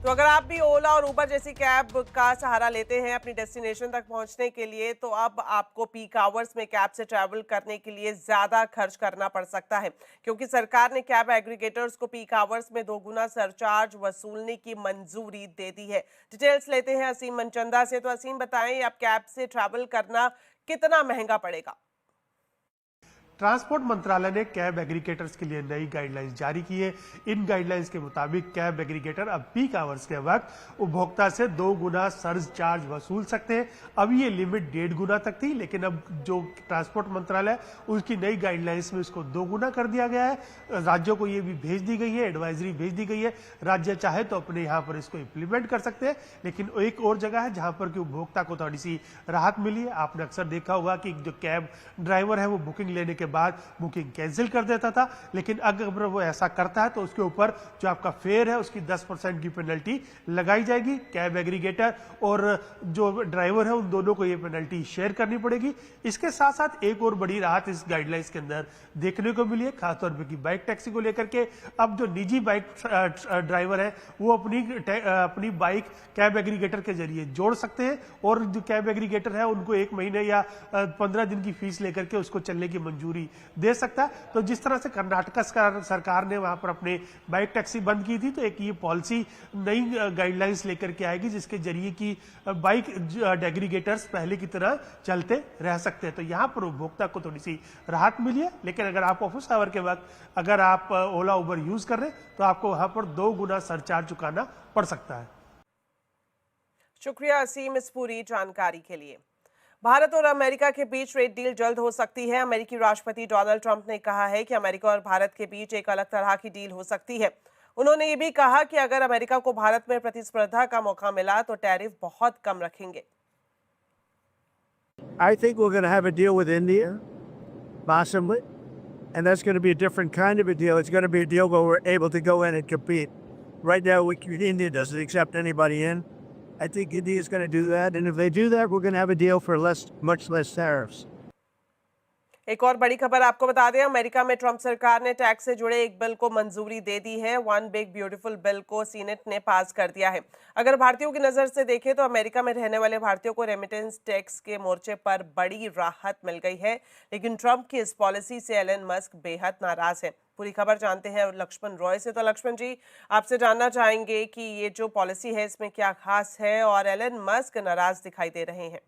तो अगर आप भी ओला और उबर जैसी कैब का सहारा लेते हैं अपनी डेस्टिनेशन तक पहुंचने के लिए, तो अब आपको पीक आवर्स में कैब से ट्रैवल करने के लिए ज़्यादा खर्च करना पड़ सकता है, क्योंकि सरकार ने कैब एग्रीगेटर्स को पीक आवर्स में 2 गुना सरचार्ज वसूलने की मंजूरी दे दी है। डिटेल्स लेते हैं असीम मनचंदा से। तो असीम, बताएं अब कैब से ट्रैवल करना कितना महंगा पड़ेगा? ट्रांसपोर्ट मंत्रालय ने कैब एग्रीगेटर्स के लिए नई गाइडलाइंस जारी की है। इन गाइडलाइंस के मुताबिक कैब एग्रीगेटर अब पीक आवर्स के वक्त उपभोक्ता से 2 गुना सर्ज चार्ज वसूल सकते हैं। अब ये लिमिट 1.5 गुना तक थी, लेकिन अब जो ट्रांसपोर्ट मंत्रालय उसकी नई गाइडलाइंस में इसको 2 गुना कर दिया गया है। राज्यों को ये भी भेज दी गई है, एडवाइजरी भेज दी गई है। राज्य चाहे तो अपने यहाँ पर इसको इम्प्लीमेंट कर सकते हैं, लेकिन एक और जगह है जहां पर कि उपभोक्ता को थोड़ी सी राहत मिली है। आपने अक्सर देखा होगा कि जो कैब ड्राइवर है वो बुकिंग लेने के बाद बुकिंग कैंसिल कर देता था, लेकिन अगर वो ऐसा करता है तो उसके ऊपर जो आपका फेयर है उसकी 10% की पेनल्टी लगाई जाएगी। कैब एग्रीगेटर और जो ड्राइवर है उन दोनों को ये पेनल्टी शेयर करनी पड़ेगी। इसके साथ साथ एक और बड़ी राहत इस गाइडलाइंस के अंदर देखने को मिली है, खासतौर पर बाइक टैक्सी को लेकर के। अब जो निजी बाइक ड्राइवर है वो अपनी बाइक कैब एग्रीगेटर के जरिए जोड़ सकते हैं, और जो कैब एग्रीगेटर है उनको 1 महीने या 15 दिन की फीस लेकर के उसको चलने की मंजूरी दे सकता है। तो जिस तरह से कर्नाटक सरकार ने वहां पर अपने बाइक टैक्सी बंद की थी, तो एक ये पॉलिसी नई गाइडलाइंस लेकर के आएगी जिसके जरिए कि बाइक एग्रीगेटर्स पहले की तरह चलते रह सकते हैं। तो यहां पर उपभोक्ता को थोड़ी सी राहत मिली है, लेकिन अगर आप ऑफिस आवर के वक्त अगर आप ओला उबर यूज कर रहे हैं तो आपको वहां पर 2 गुना सरचार्ज चुकाना पड़ सकता है। शुक्रिया असीम इस पूरी जानकारी के लिए। भारत और अमेरिका के बीच ट्रेड डील जल्द हो सकती है। अमेरिकी राष्ट्रपति डोनाल्ड ट्रंप ने कहा है कि अमेरिका और भारत के बीच एक अलग तरह की डील हो सकती है। उन्होंने ये भी कहा कि अगर अमेरिका को भारत में प्रतिस्पर्धा का मौका मिला तो टैरिफ बहुत कम रखेंगे। I think we're going to have a deal with India, possibly, and that's going to be a different kind of a deal. It's going to be a deal where we're able to go in and compete. Right now, India doesn't accept anybody in. I think India is going to do that, and if they do that, we're going to have a deal for much less tariffs. एक और बड़ी खबर आपको बता दें, America में Trump सरकार ने टैक्स से जुड़े एक बिल को मंजूरी दे दी है। वन बिग ब्यूटीफुल बिल को सीनेट ने पास कर दिया है। अगर भारतीयों की नजर से देखें तो अमेरिका में रहने वाले भारतीयों को रेमिटेंस टैक्स के मोर्चे पर बड़ी राहत मिल गई है, लेकिन ट्रंप की इस पॉलिसी से एलन मस्क बेहद नाराज है। पूरी खबर जानते हैं लक्ष्मण रॉय से। तो लक्ष्मण जी, आपसे जानना चाहेंगे कि ये जो पॉलिसी है इसमें क्या खास है और एलन मस्क नाराज दिखाई दे रहे हैं?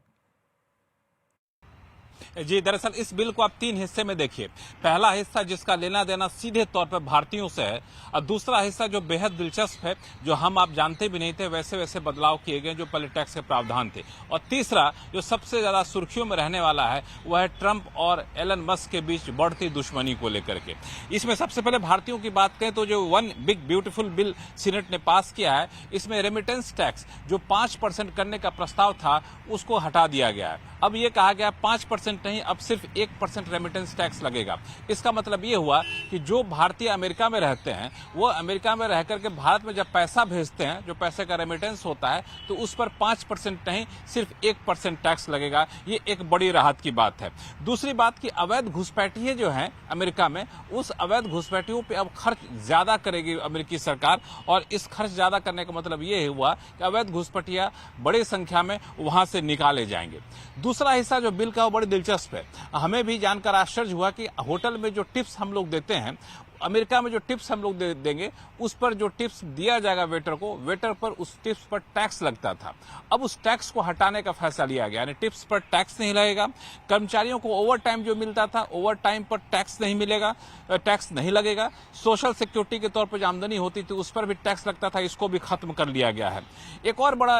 जी, दरअसल इस बिल को आप 3 हिस्से में देखिए। पहला हिस्सा जिसका लेना देना सीधे तौर पर भारतीयों से है, और दूसरा हिस्सा जो बेहद दिलचस्प है, जो हम आप जानते भी नहीं थे, वैसे वैसे बदलाव किए गए जो पहले टैक्स के प्रावधान थे, और तीसरा जो सबसे ज्यादा सुर्खियों में रहने वाला है वह है ट्रंप और एलन मस्क के बीच बढ़ती दुश्मनी को लेकर के। इसमें सबसे पहले भारतीयों की बात करें तो जो one big beautiful bill senate ने पास किया है, इसमें रेमिटेंस टैक्स जो 5% करने का प्रस्ताव था उसको हटा दिया गया है। अब ये कहा गया 5% नहीं, अब सिर्फ 1% रेमिटेंस टैक्स लगेगा। इसका मतलब ये हुआ कि जो भारतीय अमेरिका में रहते हैं वो अमेरिका में रह करके भारत में जब पैसा भेजते हैं, जो पैसे का रेमिटेंस होता है, तो उस पर 5% नहीं सिर्फ 1% टैक्स लगेगा। ये एक बड़ी राहत की बात है। दूसरी बात कि अवैध घुसपैठिये जो हैं अमेरिका में, उस अवैध घुसपैठियों पे अब खर्च ज्यादा करेगी अमेरिकी सरकार, और इस खर्च ज्यादा करने का मतलब ये हुआ कि अवैध घुसपैठिया बड़ी संख्या में वहां से निकाले जाएंगे। दूसरा हिस्सा जो बिल का वो बड़ी दिलचस्प है। हमें भी जानकर आश्चर्य हुआ कि होटल में जो टिप्स हम लोग देते हैं, अमेरिका में जो टिप्स हम लोग देंगे उस पर जो टिप्स दिया जाएगा वेटर को, वेटर पर उस टिप्स पर टैक्स लगता था। अब उस टैक्स को हटाने का फैसला लिया गया, यानी टिप्स पर टैक्स नहीं लगेगा। कर्मचारियों को ओवर टाइम जो मिलता था, ओवर टाइम पर टैक्स नहीं मिलेगा, टैक्स नहीं लगेगा। सोशल सिक्योरिटी के तौर पर जो आमदनी होती थी उस पर भी टैक्स लगता था, इसको भी खत्म कर लिया गया है। एक और बड़ा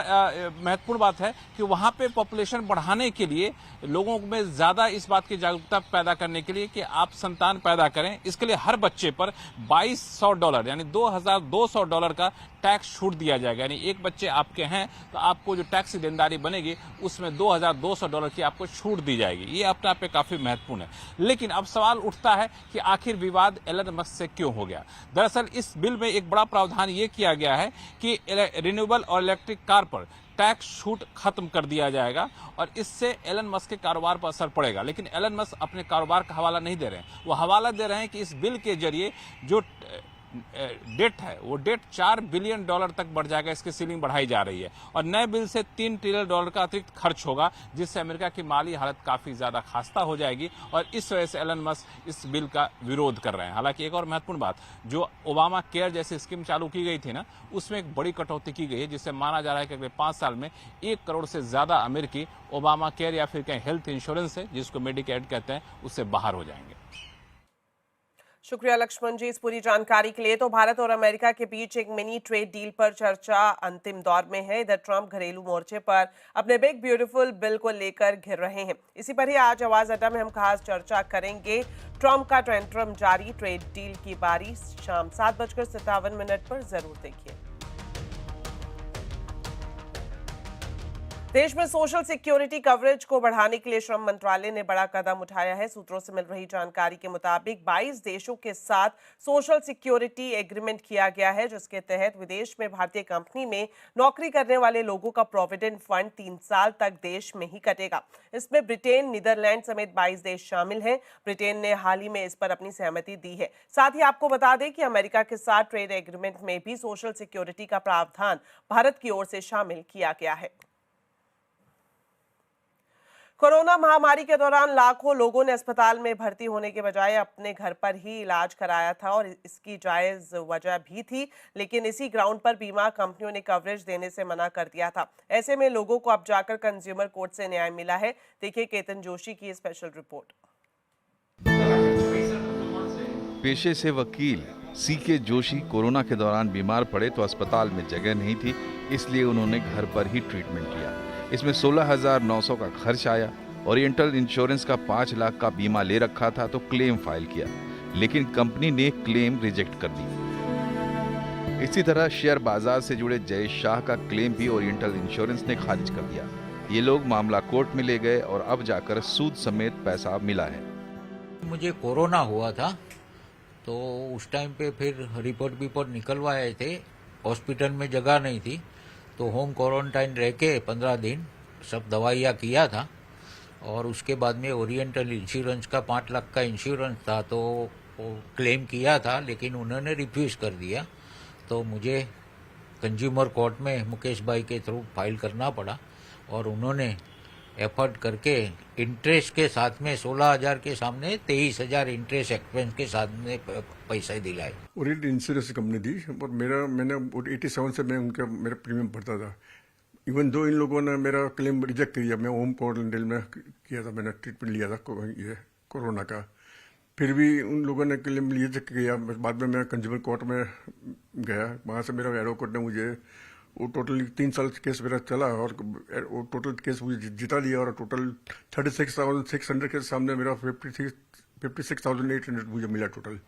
महत्वपूर्ण बात है कि वहां पे पॉपुलेशन बढ़ाने के लिए लोगों में ज्यादा इस बात की जागरूकता पैदा करने के लिए कि आप संतान पैदा करें, इसके लिए हर बच्चे पर $2200 यानी $2200 का टैक्स छूट दिया जाएगा। यानी एक बच्चे आपके हैं तो आपको जो टैक्स की देनदारी बनेगी उसमें $2200 की आपको छूट दी जाएगी। ये अपने आप में काफी महत्वपूर्ण है। लेकिन अब सवाल उठता है कि आखिर विवाद एलन मस्क से क्यों हो गया। दरअसल इस बिल में एक बड़ा प्रावधान ये किया गया है कि रिन्यूएबल और इलेक्ट्रिक कार पर टैक्स छूट खत्म कर दिया जाएगा, और इससे एलन मस्क के कारोबार पर असर पड़ेगा। लेकिन एलन मस्क अपने कारोबार का हवाला नहीं दे रहे हैं, वो हवाला दे रहे हैं कि इस बिल के जरिए जो डेट है वो डेट $4 बिलियन तक बढ़ जाएगा, इसकी सीलिंग बढ़ाई जा रही है। और नए बिल से $3 ट्रिलियन का अतिरिक्त खर्च होगा, जिससे अमेरिका की माली हालत काफी ज्यादा खस्ता हो जाएगी। और इस वजह से एलन मस्क इस बिल का विरोध कर रहे हैं। हालांकि एक और महत्वपूर्ण बात, जो ओबामा केयर जैसी स्कीम चालू की गई थी ना, उसमें एक बड़ी कटौती की गई है, जिससे माना जा रहा है कि अगले 5 साल में 1 करोड़ से ज्यादा अमेरिकी ओबामा केयर या फिर कहीं हेल्थ इंश्योरेंस है जिसको मेडिकेड कहते हैं, उससे बाहर हो जाएंगे। शुक्रिया लक्ष्मण जी इस पूरी जानकारी के लिए। तो भारत और अमेरिका के बीच एक मिनी ट्रेड डील पर चर्चा अंतिम दौर में है। इधर ट्रंप घरेलू मोर्चे पर अपने बिग ब्यूटीफुल बिल को लेकर घिर रहे हैं। इसी पर ही आज आवाज अड्डा में हम खास चर्चा करेंगे। ट्रंप का टेंट्रम जारी, ट्रेड डील की बारी शाम 7:57 पर जरूर देखिए। देश में सोशल सिक्योरिटी कवरेज को बढ़ाने के लिए श्रम मंत्रालय ने बड़ा कदम उठाया है। सूत्रों से मिल रही जानकारी के मुताबिक 22 देशों के साथ सोशल सिक्योरिटी एग्रीमेंट किया गया है, जिसके तहत विदेश में भारतीय कंपनी में नौकरी करने वाले लोगों का प्रोविडेंट फंड 3 साल तक देश में ही कटेगा। इसमें ब्रिटेन, नीदरलैंड समेत 22 देश शामिल हैं। ब्रिटेन ने हाल ही में इस पर अपनी सहमति दी है। साथ ही आपको बता दें कि अमेरिका के साथ ट्रेड एग्रीमेंट में भी सोशल सिक्योरिटी का प्रावधान भारत की ओर से शामिल किया गया है। कोरोना महामारी के दौरान लाखों लोगों ने अस्पताल में भर्ती होने के बजाय अपने घर पर ही इलाज कराया था और इसकी जायज वजह भी थी, लेकिन इसी ग्राउंड पर बीमा कंपनियों ने कवरेज देने से मना कर दिया था। ऐसे में लोगों को अब जाकर कंज्यूमर कोर्ट से न्याय मिला है। देखिए केतन जोशी की स्पेशल रिपोर्ट। पेशे से वकील सीके जोशी कोरोना के दौरान बीमार पड़े तो अस्पताल में जगह नहीं थी, इसलिए उन्होंने घर पर ही ट्रीटमेंट किया। इसमें 16,900 का खर्च आया। ओरिएंटल इंश्योरेंस का 5 लाख का बीमा ले रखा था तो क्लेम फाइल किया, लेकिन कंपनी ने क्लेम रिजेक्ट कर दी। इसी तरह शेयर बाजार से जुड़े जय शाह का क्लेम भी ओरिएंटल इंश्योरेंस ने खारिज कर दिया। ये लोग मामला कोर्ट में ले गए और अब जाकर सूद समेत पैसा मिला है। मुझे कोरोना हुआ था तो उस टाइम पे फिर रिपोर्ट निकलवाए थे। हॉस्पिटल में जगह नहीं थी तो होम क्वारंटाइन रह के 15 दिन सब दवाइयाँ किया था। और उसके बाद में ओरिएंटल इंश्योरेंस का 5 लाख का इंश्योरेंस था तो वो क्लेम किया था, लेकिन उन्होंने रिफ्यूज़ कर दिया। तो मुझे कंज्यूमर कोर्ट में मुकेश भाई के थ्रू फाइल करना पड़ा और उन्होंने एफर्ट करके इंटरेस्ट के साथ में 16,000 के सामने 23,000 इंटरेस्ट एक्सपेंस के साथ में पैसा दिलाए। ओरिएंटल इंश्योरेंस कंपनी थी और मैंने 87 से मैं उनका मेरा प्रीमियम भरता था। इवन दो इन लोगों ने मेरा क्लेम रिजेक्ट किया। मैं होम क्वारंटाइन में किया था, मैंने ट्रीटमेंट लिया था ये कोरोना का, फिर भी उन लोगों ने क्लेम रिजेक्ट किया। बाद में मैं कंज्यूमर कोर्ट में गया, वहाँ से मेरा एडवोकेट ने मुझे वो टोटल 3 साल केस मेरा चला और वो टोटल केस मुझे जिता लिया और टोटल 36,600 के सामने मेरा 56,800 मुझे मिला टोटल।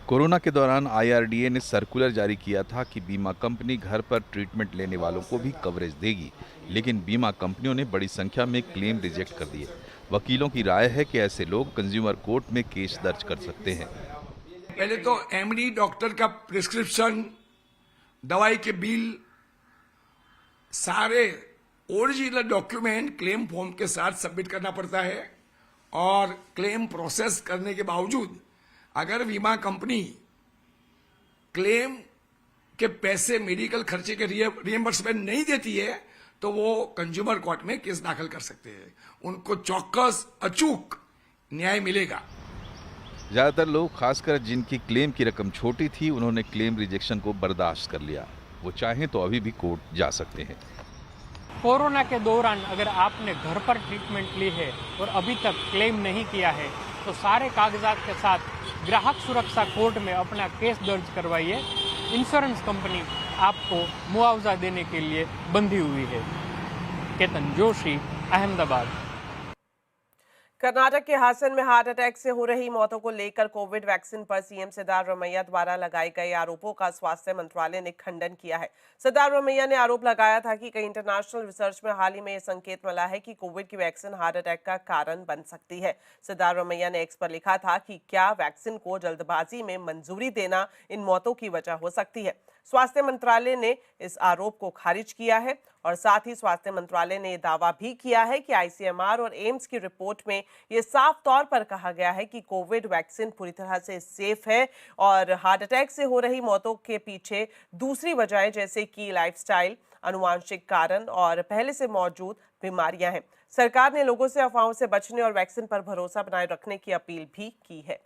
कोरोना के दौरान IRDA ने सर्कुलर जारी किया था कि बीमा कंपनी घर पर ट्रीटमेंट लेने वालों को भी कवरेज देगी, लेकिन बीमा कंपनियों ने बड़ी संख्या में क्लेम रिजेक्ट कर दिए। वकीलों की राय है कि ऐसे लोग कंज्यूमर कोर्ट में केस दर्ज कर सकते हैं। पहले तो MD डॉक्टर का प्रिस्क्रिप्शन, दवाई के बिल, सारे ओरिजिनल डॉक्यूमेंट क्लेम फॉर्म के साथ सबमिट करना पड़ता है। और क्लेम प्रोसेस करने के बावजूद अगर बीमा कंपनी क्लेम के पैसे मेडिकल खर्चे के रिएम्बर्समेंट नहीं देती है तो वो कंज्यूमर कोर्ट में केस दाखिल कर सकते हैं। उनको चौकस अचूक न्याय मिलेगा। ज्यादातर लोग, खासकर जिनकी क्लेम की रकम छोटी थी, उन्होंने क्लेम रिजेक्शन को बर्दाश्त कर लिया। वो चाहें तो अभी भी कोर्ट जा सकते हैं। कोरोना के दौरान अगर आपने घर पर ट्रीटमेंट ली है और अभी तक क्लेम नहीं किया है तो सारे कागजात के साथ ग्राहक सुरक्षा कोर्ट में अपना केस दर्ज करवाइए। इंश्योरेंस कंपनी आपको मुआवजा देने के लिए बंधी हुई है। केतन जोशी, अहमदाबाद। कर्नाटक के हासन में हार्ट अटैक से हो रही मौतों को लेकर कोविड वैक्सीन पर सीएम सिद्धारमैया द्वारा लगाए गए आरोपों का स्वास्थ्य मंत्रालय ने खंडन किया है। सिद्धारमैया ने आरोप लगाया था कि कई इंटरनेशनल रिसर्च में हाल ही में यह संकेत मिला है कि कोविड की वैक्सीन हार्ट अटैक का कारण बन सकती है। सिद्धारमैया ने एक्स पर लिखा था कि क्या वैक्सीन को जल्दबाजी में मंजूरी देना इन मौतों की वजह हो सकती है। स्वास्थ्य मंत्रालय ने इस आरोप को खारिज किया है और साथ ही स्वास्थ्य मंत्रालय ने दावा भी किया है कि ICMR और एम्स की रिपोर्ट में ये साफ तौर पर कहा गया है कि कोविड वैक्सीन पूरी तरह से सेफ है और हार्ट अटैक से हो रही मौतों के पीछे दूसरी वजहें जैसे कि लाइफस्टाइल, आनुवांशिक कारण और पहले से मौजूद बीमारियां हैं। सरकार ने लोगों से अफवाहों से बचने और वैक्सीन पर भरोसा बनाए रखने की अपील भी की है।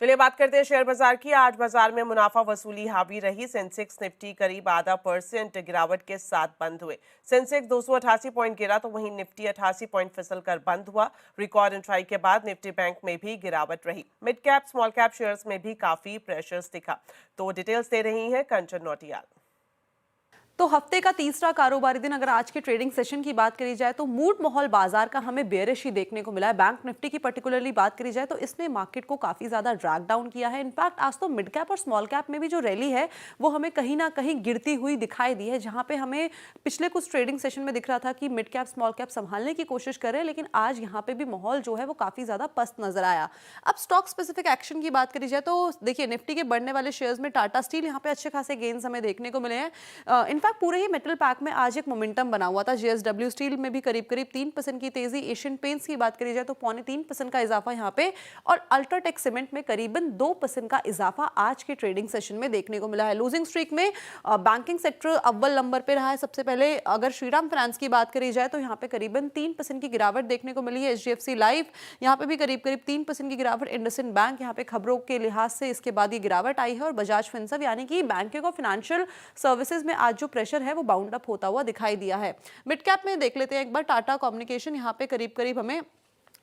चलिए बात करते हैं शेयर बाजार की। आज बाजार में मुनाफा वसूली हावी रही। सेंसेक्स निफ्टी करीब 0.5% गिरावट के साथ बंद हुए। सेंसेक्स 288 पॉइंट गिरा तो वहीं निफ्टी 88 पॉइंट फिसल कर बंद हुआ। रिकॉर्ड एंट्री के बाद निफ्टी बैंक में भी गिरावट रही। Mid cap small cap shares में भी काफी प्रेशर्स दिखा। तो डिटेल्स दे रही है कंचन नौटियाल। तो हफ्ते का तीसरा कारोबारी दिन अगर आज के ट्रेडिंग सेशन की बात करी जाए तो मूड माहौल बाजार का हमें बेयरिश ही देखने को मिला है। बैंक निफ्टी की पर्टिकुलरली बात करी जाए तो इसने मार्केट को काफी ज्यादा ड्रैग डाउन किया है। इनफैक्ट आज तो मिड कैप और स्मॉल कैप में भी जो रैली है वो हमें कहीं ना कहीं गिरती हुई दिखाई दी है, जहां पे हमें पिछले कुछ ट्रेडिंग सेशन में दिख रहा था कि मिड कैप स्मॉल कैप संभालने की कोशिश करें, लेकिन आज यहाँ पे भी माहौल जो है वो काफी ज्यादा पस्त नजर आया। अब स्टॉक स्पेसिफिक एक्शन की बात करी जाए तो देखिए निफ्टी के बढ़ने वाले शेयर्स में टाटा स्टील यहाँ पे अच्छे खासे गेन्स हमें देखने को मिले हैं। इनफैक्ट पूरे ही मेटल में आज एक मोमेंटम बना हुआ था। JSW स्टील में भी करीब 3% की तेजी। एशियन पेंट्स की बात करी जाए तो 0.3% का इजाफा यहां पे और अल्ट्राटेक सीमेंट में करीबन 2% का इजाफा आज के ट्रेडिंग सेशन में देखने को मिला है। लूजिंग स्ट्रीक में बैंकिंग सेक्टर अव्वल नंबर पे रहा है। सबसे पहले अगर श्रीराम फाइनेंस की बात करी जाए तो यहां पे करीबन 3% की गिरावट देखने को मिली है। HDFC लाइफ यहां पे भी करीब 3% की गिरावट। इंडसइंड बैंक यहां पे खबरों के लिहाज से इसके बाद ये गिरावट आई है और बजाज फिनसर्व यानी कि बैंकिंग और फाइनेंशियल सर्विसेज में आज जो प्रेशर है वो बाउंड अप होता हुआ दिखाई दिया है। मिड कैप में देख लेते हैं एक बार। टाटा कम्युनिकेशन यहाँ पे करीब हमें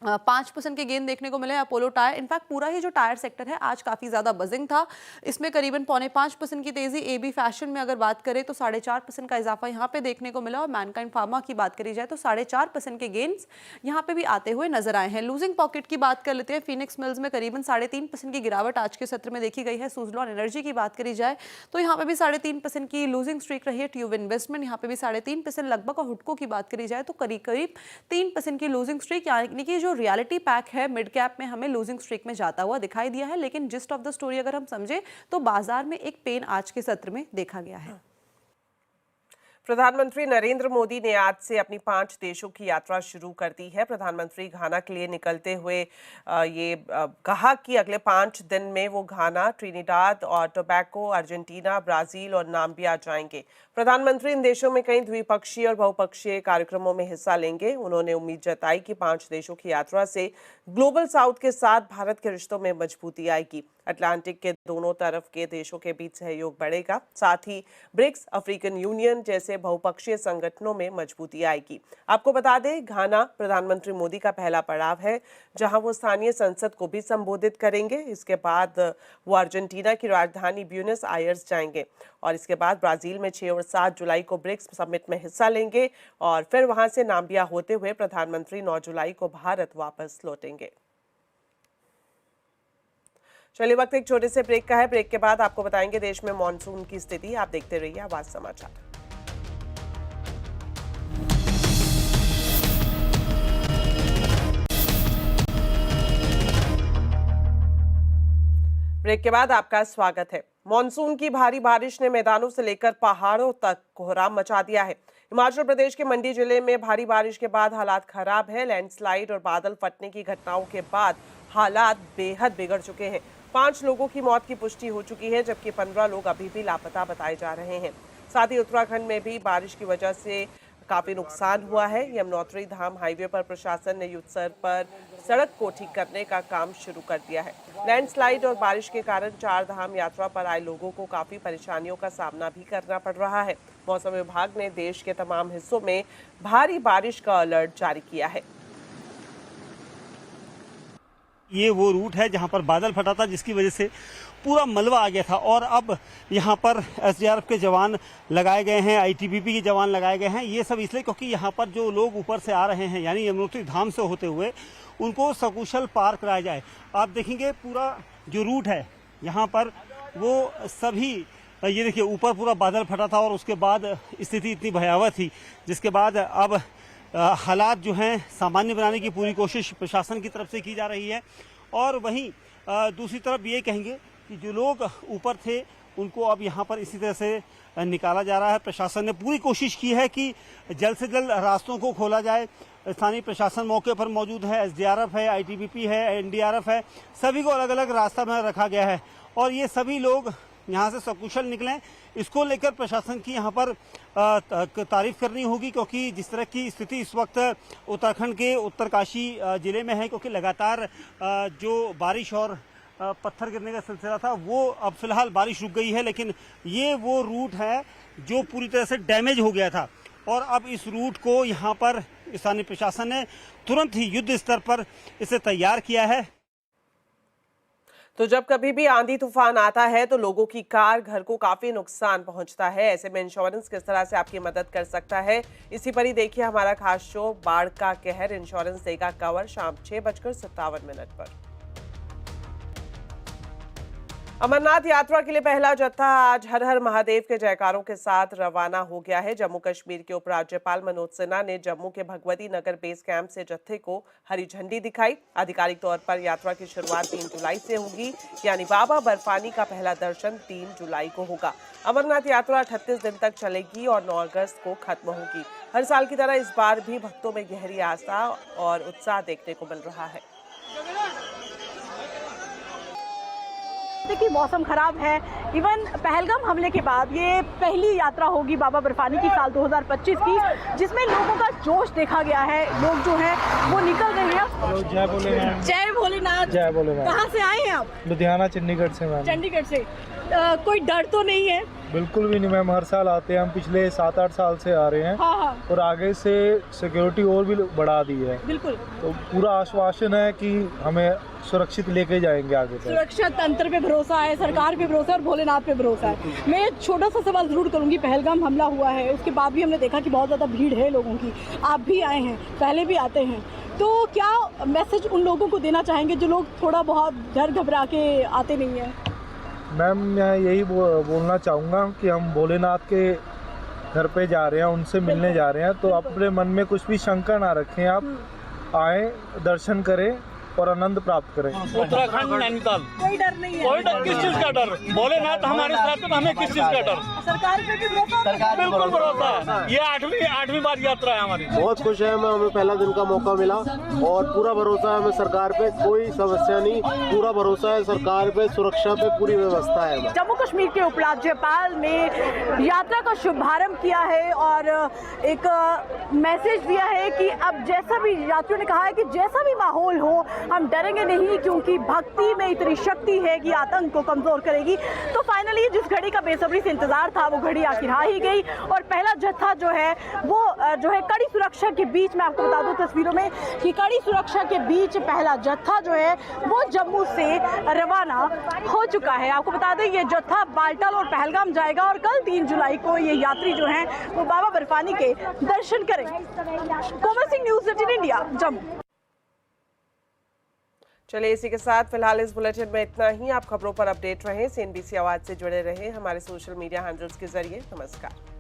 5% के गेन देखने को मिले। अपोलो टायर, इनफैक्ट पूरा ही जो टायर सेक्टर है आज काफी ज्यादा बजिंग था। इसमें करीबन 0.5% की तेजी। AB फैशन में अगर बात करें तो 4.5% का इजाफा यहाँ पे देखने को मिला और मैनकाइंड फार्मा की बात करी जाए तो 4.5% के गेन्स यहाँ पे भी आते हुए नजर आए हैं। लूजिंग पॉकेट की बात कर लेते हैं। फिनिक्स मिल्स में करीबन 3.5% की गिरावट आज के सत्र में देखी गई है। सुजलॉन एनर्जी की बात करी जाए तो यहाँ पे भी 3.5% की लूजिंग स्ट्रीक रही है। ट्यूब इन्वेस्टमेंट यहाँ पे भी 3.5% लगभग और हुडको की बात करी जाए तो करीब 3% की लूजिंग स्ट्रीक, यानी कि जो रियलिटी पैक है मिड कैप में हमें लूजिंग स्ट्रीक में जाता हुआ दिखाई दिया है। लेकिन जिस्ट ऑफ द स्टोरी अगर हम समझे तो बाजार में एक पेन आज के सत्र में देखा गया है। प्रधानमंत्री नरेंद्र मोदी ने आज से अपनी 5 देशों की यात्रा शुरू कर दी है। प्रधानमंत्री घाना के लिए निकलते हुए कहा कि अगले 5 दिन में वो घाना, ट्रिनिडाद और टोबैगो, अर्जेंटीना, ब्राजील और नाम्बिया जाएंगे। प्रधानमंत्री इन देशों में कई द्विपक्षीय और बहुपक्षीय कार्यक्रमों में हिस्सा लेंगे। उन्होंने उम्मीद जताई कि 5 देशों की यात्रा से ग्लोबल साउथ के साथ भारत के रिश्तों में मजबूती आएगी। अटलांटिक के दोनों तरफ के देशों के बीच सहयोग बढ़ेगा। साथ ही ब्रिक्स, अफ्रीकन यूनियन जैसे बहुपक्षीय संगठनों में मजबूती आएगी। आपको बता दें, घाना प्रधानमंत्री मोदी का पहला पड़ाव है, जहां वो स्थानीय संसद को भी संबोधित करेंगे। इसके बाद वो अर्जेंटीना की राजधानी ब्यूनस आयर्स जाएंगे और इसके बाद ब्राजील में 6 और 7 जुलाई को ब्रिक्स समिट में हिस्सा लेंगे और फिर वहां से नाम्बिया होते हुए प्रधानमंत्री 9 जुलाई को भारत वापस लौटेंगे। चलिए वक्त एक छोटे से ब्रेक का है। ब्रेक के बाद आपको बताएंगे देश में मॉनसून की स्थिति। आप देखते रहिए आवाज समाचार। ब्रेक के बाद आपका स्वागत है। मॉनसून की भारी बारिश ने मैदानों से लेकर पहाड़ों तक कोहराम मचा दिया है। हिमाचल प्रदेश के मंडी जिले में भारी बारिश के बाद हालात खराब है। लैंडस्लाइड और बादल फटने की घटनाओं के बाद हालात बेहद बिगड़ चुके हैं। 5 लोगों की मौत की पुष्टि हो चुकी है, जबकि 15 लोग अभी भी लापता बताए जा रहे हैं। साथ ही उत्तराखंड में भी बारिश की वजह से काफी नुकसान हुआ है। यमुनोत्री धाम हाईवे पर प्रशासन ने युद्ध स्तर पर सड़क को ठीक करने का काम शुरू कर दिया है। लैंडस्लाइड और बारिश के कारण 4 धाम यात्रा पर आए लोगों को काफी परेशानियों का सामना भी करना पड़ रहा है। मौसम विभाग ने देश के तमाम हिस्सों में भारी बारिश का अलर्ट जारी किया है। ये वो रूट है जहां पर बादल फटा था, जिसकी वजह से पूरा मलबा आ गया था और अब यहाँ पर SDRF के जवान लगाए गए हैं, ITBP के जवान लगाए गए हैं। ये सब इसलिए क्योंकि यहाँ पर जो लोग ऊपर से आ रहे हैं, यानी यमुनोत्री धाम से होते हुए, उनको सकुशल पार कराया जाए। आप देखेंगे पूरा जो रूट है यहाँ पर वो सभी, ये देखिए ऊपर पूरा बादल फटा था और उसके बाद स्थिति इतनी भयावह थी, जिसके बाद अब हालात जो हैं सामान्य बनाने की पूरी कोशिश प्रशासन की तरफ से की जा रही है। और वहीं दूसरी तरफ ये कहेंगे कि जो लोग ऊपर थे उनको अब यहाँ पर इसी तरह से निकाला जा रहा है। प्रशासन ने पूरी कोशिश की है कि जल्द से जल्द रास्तों को खोला जाए। स्थानीय प्रशासन मौके पर मौजूद है, एसडीआरएफ है, आईटीबीपी है, एनडीआरएफ है, सभी को अलग अलग रास्ता में रखा गया है और ये सभी लोग यहाँ से सकुशल निकलें, इसको लेकर प्रशासन की यहाँ पर तारीफ करनी होगी, क्योंकि जिस तरह की स्थिति इस वक्त उत्तराखंड के उत्तरकाशी जिले में है, क्योंकि लगातार जो बारिश और पत्थर गिरने का सिलसिला था वो अब फिलहाल बारिश रुक गई है, लेकिन ये वो रूट है जो पूरी तरह से डैमेज हो गया था और अब इस रूट को यहाँ पर स्थानीय प्रशासन ने तुरंत ही युद्ध स्तर पर इसे तैयार किया है। तो जब कभी भी आंधी तूफान आता है तो लोगों की कार, घर को काफी नुकसान पहुंचता है। ऐसे में इंश्योरेंस किस तरह से आपकी मदद कर सकता है, इसी पर ही देखिए हमारा खास शो बाढ़ का कहर। इंश्योरेंस देगा कवर शाम 6:57 पर। अमरनाथ यात्रा के लिए पहला जत्था आज हर हर महादेव के जयकारों के साथ रवाना हो गया है। जम्मू कश्मीर के उपराज्यपाल मनोज सिन्हा ने जम्मू के भगवती नगर बेस कैंप से जत्थे को हरी झंडी दिखाई। आधिकारिक तौर पर यात्रा की शुरुआत 3 जुलाई से होगी, यानी बाबा बर्फानी का पहला दर्शन 3 जुलाई को होगा। अमरनाथ यात्रा 38 दिन तक चलेगी और 9 अगस्त को खत्म होगी। हर साल की तरह इस बार भी भक्तों में गहरी आस्था और उत्साह देखने को मिल रहा है। कि मौसम खराब है, इवन पहलगाम हमले के बाद ये पहली यात्रा होगी बाबा बर्फानी की साल 2025 की, जिसमें लोगों का जोश देखा गया है। लोग जो हैं वो निकल रहे हैं। जय भोलेनाथ। जय भोलेनाथ। जय भोलेनाथ। कहाँ से आए हैं आप? लुधियाना, चंडीगढ़ से मैम। चंडीगढ़ से। कोई डर तो नहीं है? बिल्कुल भी नहीं मैम, हर साल आते हैं हम, पिछले 7-8 साल से आ रहे हैं। हाँ। और आगे से सिक्योरिटी और भी बढ़ा दी है। बिल्कुल। तो पूरा आश्वासन है कि हमें सुरक्षित लेके जाएंगे आगे तक। सुरक्षा तंत्र पे भरोसा है, सरकार पे भरोसा है और भोलेनाथ पे भरोसा है। मैं एक छोटा सा सवाल जरूर करूंगी। पहलगाम हमला हुआ है, उसके बाद भी हमने देखा कि बहुत ज़्यादा भीड़ है लोगों की। आप भी आए हैं, पहले भी आते हैं, तो क्या मैसेज उन लोगों को देना चाहेंगे जो लोग थोड़ा बहुत डर घबरा के आते नहीं हैं? मैम मैं यही बोलना चाहूँगा कि हम भोलेनाथ के घर पे जा रहे हैं, उनसे मिलने जा रहे हैं, तो अपने मन में कुछ भी शंका ना रखें। आप आए, दर्शन करें और आनंद प्राप्त करें। उत्तराखंड, नैनीताल, कोई डर नहीं है। कोई डर, किस चीज का डर? भोलेनाथ हमारे साथ है, हमें किस चीज का डर? सरकार पे भी भरोसा? बिल्कुल भरोसा है। ये आठवीं बार यात्रा है हमारी। बहुत खुश है, हमें पहला दिन का मौका मिला और पूरा भरोसा है हमें सरकार पे, कोई समस्या नहीं, पूरा भरोसा है सरकार पे, सुरक्षा पे पूरी व्यवस्था है। जम्मू कश्मीर के उपराज्यपाल ने यात्रा का शुभारंभ किया है और एक मैसेज दिया है कि अब जैसा भी, यात्रियों ने कहा है कि जैसा भी माहौल हो हम डरेंगे नहीं, क्योंकि भक्ति में इतनी शक्ति है कि आतंक को कमजोर करेगी। तो फाइनली जिस घड़ी का बेसब्री से इंतजार था वो घड़ी आखिर आ ही गई और पहला जत्था जो है वो जो है कड़ी सुरक्षा के बीच, मैं आपको बता दूं तस्वीरों में कि कड़ी सुरक्षा के बीच पहला जत्था जो है वो जम्मू से रवाना हो चुका है। आपको बता दें ये जत्था बाल्टाल और पहलगाम जाएगा और कल 3 जुलाई को ये यात्री जो हैं वो बाबा बर्फानी के दर्शन करेंगे। Komal Singh, news 18 India, Jammu. चलिए इसी के साथ फिलहाल इस बुलेटिन में इतना ही। आप खबरों पर अपडेट रहें, CNBC आवाज से जुड़े रहें हमारे सोशल मीडिया हैंडल्स के जरिए। नमस्कार।